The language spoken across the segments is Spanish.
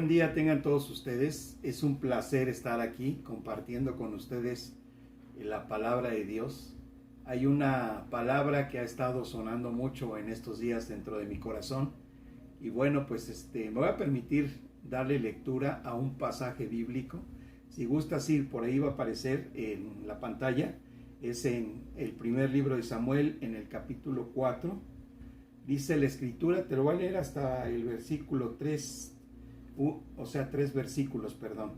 Buen día tengan todos ustedes. Es un placer estar aquí compartiendo con ustedes la palabra de Dios. Hay una palabra que ha estado sonando mucho en estos días dentro de mi corazón. Y bueno, pues me voy a permitir darle lectura a un pasaje bíblico. Si gustas ir, por ahí va a aparecer en la pantalla. Es en el primer libro de Samuel, en el capítulo 4. Dice la escritura, te lo voy a leer hasta el versículo 3, tres versículos, perdón.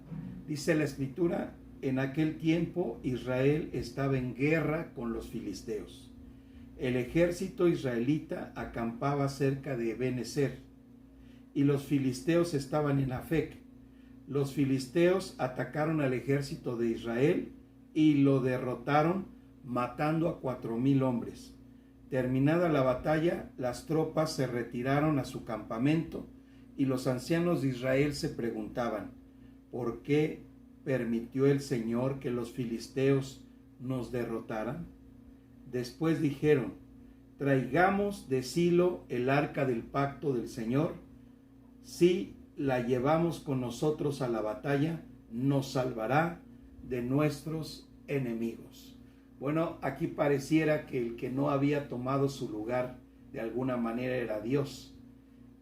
Dice la escritura, en aquel tiempo Israel estaba en guerra con los filisteos. El ejército israelita acampaba cerca de Ebenezer y los filisteos estaban en Afec. Los filisteos atacaron al ejército de Israel y lo derrotaron, matando a 4,000 hombres. Terminada la batalla, las tropas se retiraron a su campamento y los ancianos de Israel se preguntaban, ¿por qué permitió el Señor que los filisteos nos derrotaran? Después dijeron, traigamos de Silo el arca del pacto del Señor. Si la llevamos con nosotros a la batalla, nos salvará de nuestros enemigos. Bueno, aquí pareciera que el que no había tomado su lugar de alguna manera era Dios.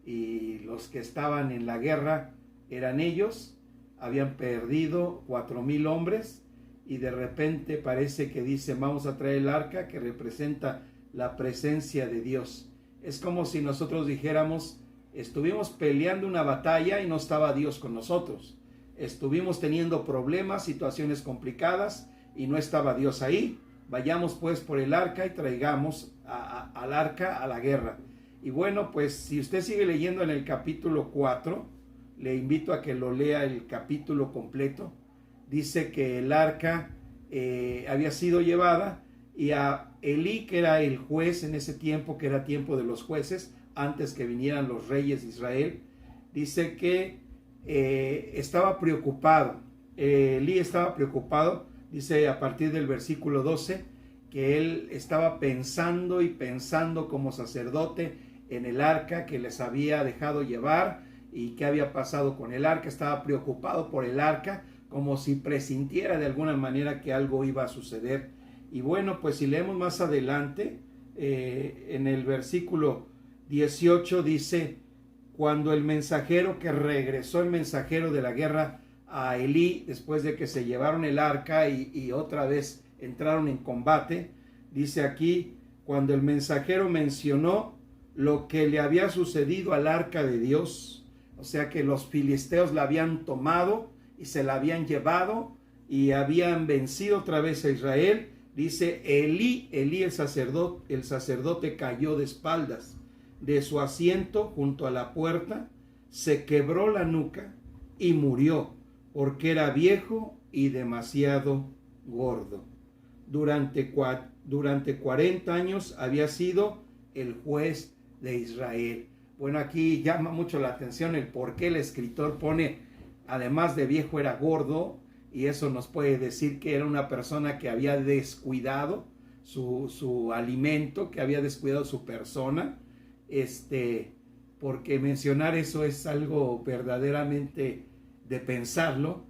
Y los que estaban en la guerra eran ellos. Habían perdido 4,000 hombres y de repente parece que dice, vamos a traer el arca que representa la presencia de Dios. Es como si nosotros dijéramos, estuvimos peleando una batalla y no estaba Dios con nosotros. Estuvimos teniendo problemas, situaciones complicadas y no estaba Dios ahí. Vayamos pues por el arca y traigamos al arca a la guerra. Y bueno, pues si usted sigue leyendo en el capítulo 4, le invito a que lo lea el capítulo completo. Dice que el arca había sido llevada y a Elí, que era el juez en ese tiempo, que era tiempo de los jueces, antes que vinieran los reyes de Israel, dice que estaba preocupado. Elí estaba preocupado, dice a partir del versículo 12, que él estaba pensando y pensando como sacerdote en el arca que les había dejado llevar y qué había pasado con el arca. Estaba preocupado por el arca, como si presintiera de alguna manera que algo iba a suceder. Y bueno, pues si leemos más adelante, en el versículo 18 dice, cuando el mensajero, que regresó el mensajero de la guerra a Elí, después de que se llevaron el arca y otra vez entraron en combate, dice aquí, cuando el mensajero mencionó lo que le había sucedido al arca de Dios, o sea que los filisteos la habían tomado y se la habían llevado y habían vencido otra vez a Israel, dice Elí el sacerdote cayó de espaldas de su asiento junto a la puerta, se quebró la nuca y murió, porque era viejo y demasiado gordo. Durante 40 años había sido el juez de Israel. Bueno, aquí llama mucho la atención el por qué el escritor pone, además de viejo, era gordo, y eso nos puede decir que era una persona que había descuidado su alimento, que había descuidado su persona, porque mencionar eso es algo verdaderamente de pensarlo,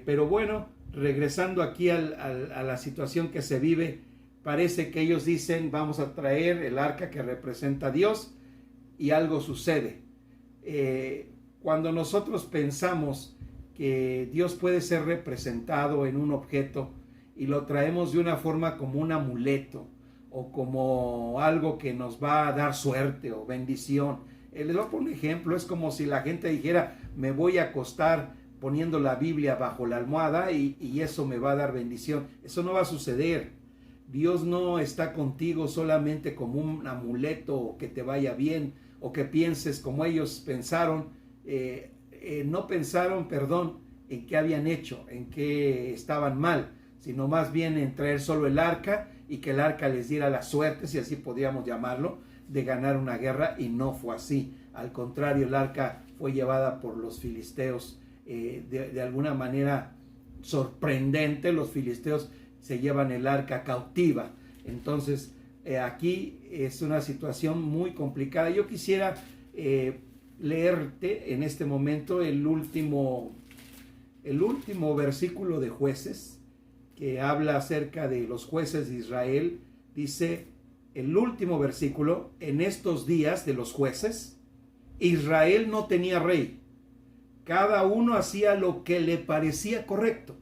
pero bueno, regresando aquí a la situación que se vive, parece que ellos dicen, vamos a traer el arca que representa a Dios, y algo sucede. Cuando nosotros pensamos que Dios puede ser representado en un objeto y lo traemos de una forma como un amuleto o como algo que nos va a dar suerte o bendición. Les voy a poner un ejemplo, es como si la gente dijera, me voy a acostar poniendo la Biblia bajo la almohada y eso me va a dar bendición. Eso no va a suceder. Dios no está contigo solamente como un amuleto que te vaya bien o que pienses como ellos pensaron. No pensaron, en qué habían hecho, en qué estaban mal, sino más bien en traer solo el arca y que el arca les diera la suerte, si así podríamos llamarlo, de ganar una guerra, y no fue así. Al contrario, el arca fue llevada por los filisteos de alguna manera sorprendente. Los filisteos se llevan el arca cautiva. Entonces aquí es una situación muy complicada. Yo quisiera leerte en este momento el último versículo de Jueces, que habla acerca de los jueces de Israel. Dice el último versículo: en estos días de los jueces, Israel no tenía rey. Cada uno hacía lo que le parecía correcto.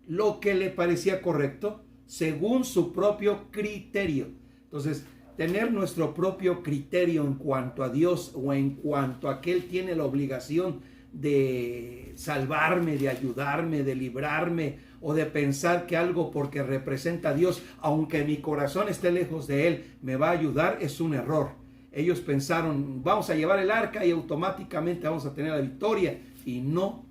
Lo que le parecía correcto según su propio criterio. Entonces, tener nuestro propio criterio en cuanto a Dios o en cuanto a que Él tiene la obligación de salvarme, de ayudarme, de librarme, o de pensar que algo porque representa a Dios, aunque mi corazón esté lejos de Él, me va a ayudar, es un error. Ellos pensaron, vamos a llevar el arca y automáticamente vamos a tener la victoria. Y no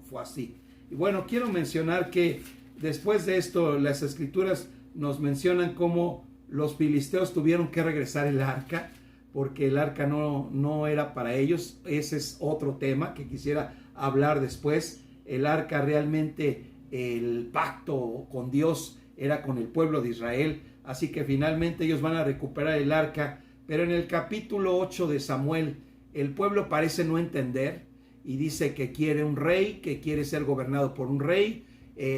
fue así. Y bueno, quiero mencionar que después de esto, las escrituras nos mencionan cómo los filisteos tuvieron que regresar el arca, porque el arca no era para ellos. Ese es otro tema que quisiera hablar después. El arca realmente, el pacto con Dios era con el pueblo de Israel, así que finalmente ellos van a recuperar el arca. Pero en el capítulo 8 de Samuel, el pueblo parece no entender y dice que quiere un rey, que quiere ser gobernado por un rey.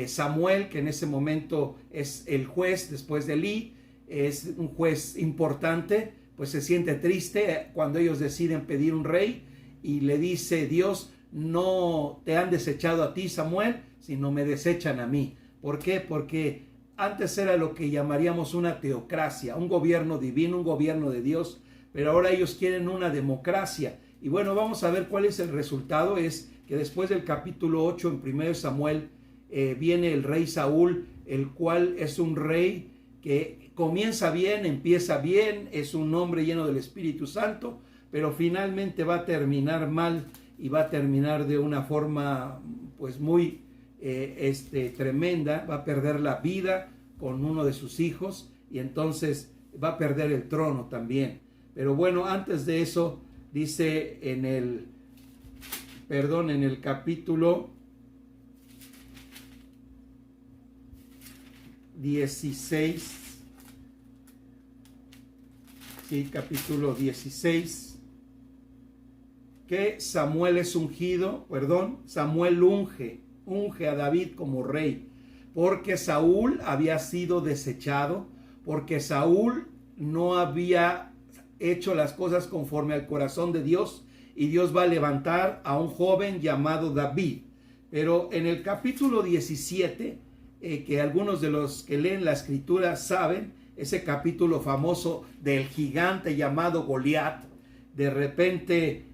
Samuel, que en ese momento es el juez después de Elí, es un juez importante, pues se siente triste cuando ellos deciden pedir un rey y le dice Dios: no te han desechado a ti, Samuel, sino me desechan a mí. ¿Por qué? Porque antes era lo que llamaríamos una teocracia, un gobierno divino, un gobierno de Dios, pero ahora ellos quieren una democracia. Y bueno, vamos a ver cuál es el resultado. Es que después del capítulo 8 en 1 Samuel viene el rey Saúl, el cual es un rey que comienza bien, empieza bien, es un hombre lleno del Espíritu Santo, pero finalmente va a terminar mal y va a terminar de una forma pues muy tremenda. Va a perder la vida con uno de sus hijos y entonces va a perder el trono también. Pero bueno, antes de eso dice en el capítulo 16, capítulo 16, que Samuel unge a David como rey, porque Saúl había sido desechado, porque Saúl no había hecho las cosas conforme al corazón de Dios, y Dios va a levantar a un joven llamado David. Pero en el capítulo 17, que algunos de los que leen la escritura saben, ese capítulo famoso del gigante llamado Goliat, de repente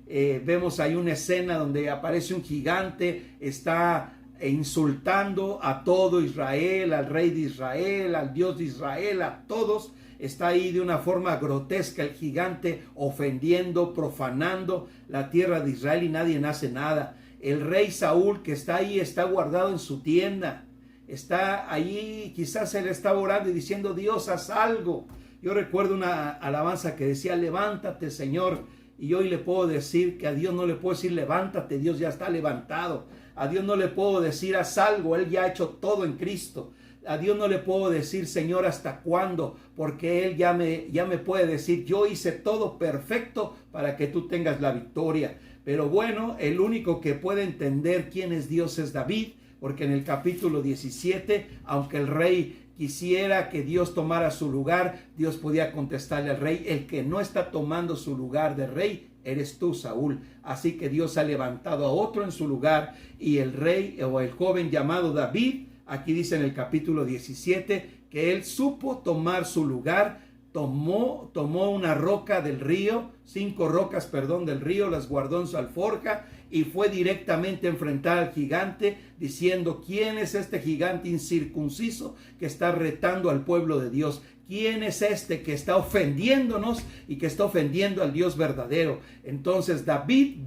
vemos ahí una escena donde aparece un gigante, está insultando a todo Israel, al rey de Israel, al Dios de Israel, a todos. Está ahí de una forma grotesca el gigante, ofendiendo, profanando la tierra de Israel, y nadie hace nada. El rey Saúl, que está ahí, está guardado en su tienda, está ahí, quizás él está orando y diciendo: Dios, haz algo. Yo recuerdo una alabanza que decía: levántate, Señor. Y hoy le puedo decir que a Dios no le puedo decir levántate, Dios ya está levantado. A Dios no le puedo decir haz algo, Él ya ha hecho todo en Cristo. A Dios no le puedo decir Señor hasta cuándo, porque Él ya me puede decir yo hice todo perfecto para que tú tengas la victoria. Pero bueno, el único que puede entender quién es Dios es David, porque en el capítulo 17, aunque el rey quisiera que Dios tomara su lugar, Dios podía contestarle al rey: el que no está tomando su lugar de rey eres tú, Saúl. Así que Dios ha levantado a otro en su lugar, y el rey o el joven llamado David, aquí dice en el capítulo 17 que él supo tomar su lugar. Tomó una roca del río, 5 rocas, del río, las guardó en su alforja y fue directamente a enfrentar al gigante, diciendo: ¿quién es este gigante incircunciso que está retando al pueblo de Dios? ¿Quién es este que está ofendiéndonos y que está ofendiendo al Dios verdadero? Entonces David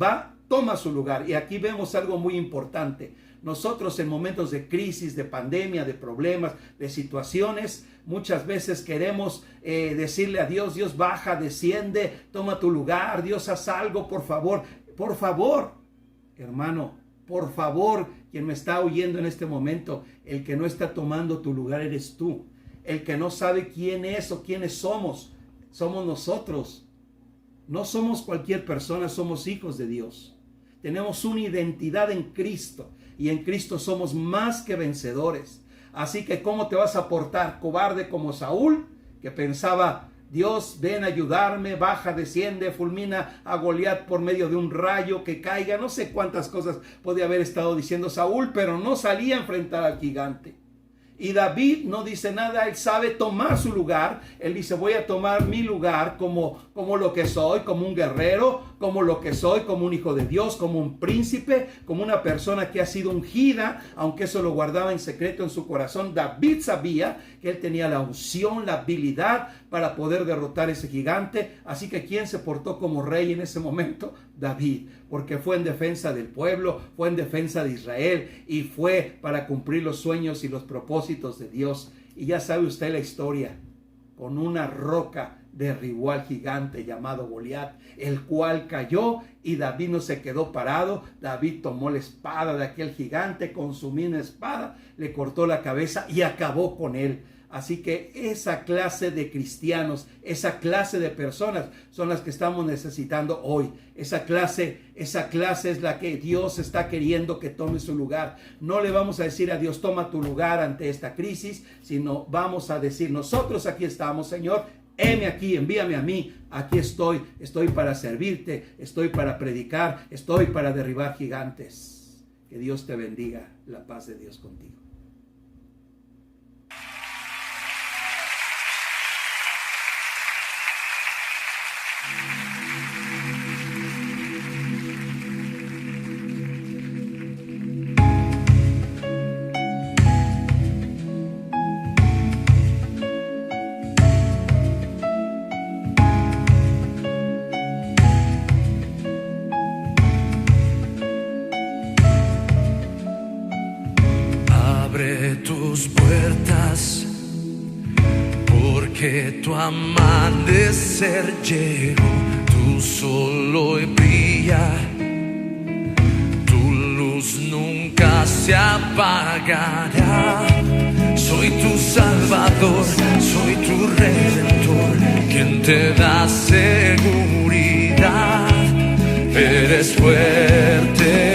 toma su lugar. Y aquí vemos algo muy importante. Nosotros en momentos de crisis, de pandemia, de problemas, de situaciones, muchas veces queremos decirle a Dios: Dios, baja, desciende, toma tu lugar, Dios, haz algo, por favor. Por favor, hermano, por favor, quien me está oyendo en este momento, el que no está tomando tu lugar eres tú. El que no sabe quién es o quiénes somos nosotros. No somos cualquier persona, somos hijos de Dios. Tenemos una identidad en Cristo y en Cristo somos más que vencedores. Así que ¿cómo te vas a portar? ¿Cobarde como Saúl, que pensaba, Dios, ven a ayudarme, baja, desciende, fulmina a Goliat por medio de un rayo que caiga? No sé cuántas cosas podía haber estado diciendo Saúl, pero no salía a enfrentar al gigante. Y David no dice nada, él sabe tomar su lugar. Él dice, voy a tomar mi lugar como lo que soy, como un guerrero, como lo que soy, como un hijo de Dios, como un príncipe, como una persona que ha sido ungida, aunque eso lo guardaba en secreto en su corazón. David sabía que él tenía la unción, la habilidad para poder derrotar ese gigante. Así que ¿quién se portó como rey en ese momento? David, porque fue en defensa del pueblo, fue en defensa de Israel y fue para cumplir los sueños y los propósitos de Dios. Y ya sabe usted la historia, con una roca derribó al gigante llamado Goliat, el cual cayó y David no se quedó parado. David tomó la espada de aquel gigante, con su misma espada le cortó la cabeza y acabó con él. Así que esa clase de cristianos, esa clase de personas son las que estamos necesitando hoy. Esa clase es la que Dios está queriendo que tome su lugar. No le vamos a decir a Dios, toma tu lugar ante esta crisis, sino vamos a decir, nosotros aquí estamos, Señor, heme aquí, envíame a mí, aquí estoy para servirte, estoy para predicar, estoy para derribar gigantes. Que Dios te bendiga, la paz de Dios contigo. Abre tus puertas, porque tu amanecer llegó. Tu sol hoy brilla, tu luz nunca se apagará. Soy tu Salvador, soy tu Redentor, quien te da seguridad. Eres fuerte